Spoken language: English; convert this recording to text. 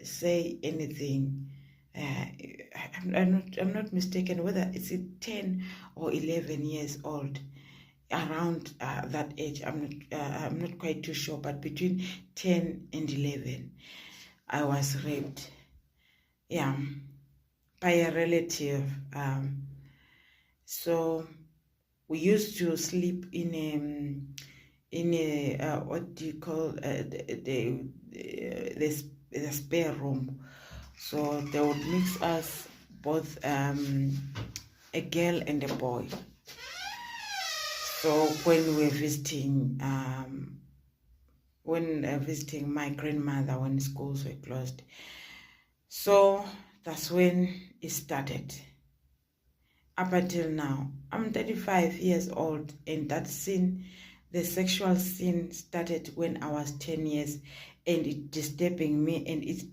say anything. I'm not mistaken whether it's 10 or 11 years old, around that age. I'm not quite too sure, but between 10 and 11, I was raped. Yeah, by a relative. So we used to sleep in a what do you call the spare room. So they would mix us both, a girl and a boy. So when we're visiting, visiting my grandmother when schools were closed, so that's when it started. Up until now, I'm 35 years old, and that scene, the sexual scene, started when I was 10 years, and it's disturbing me, and it's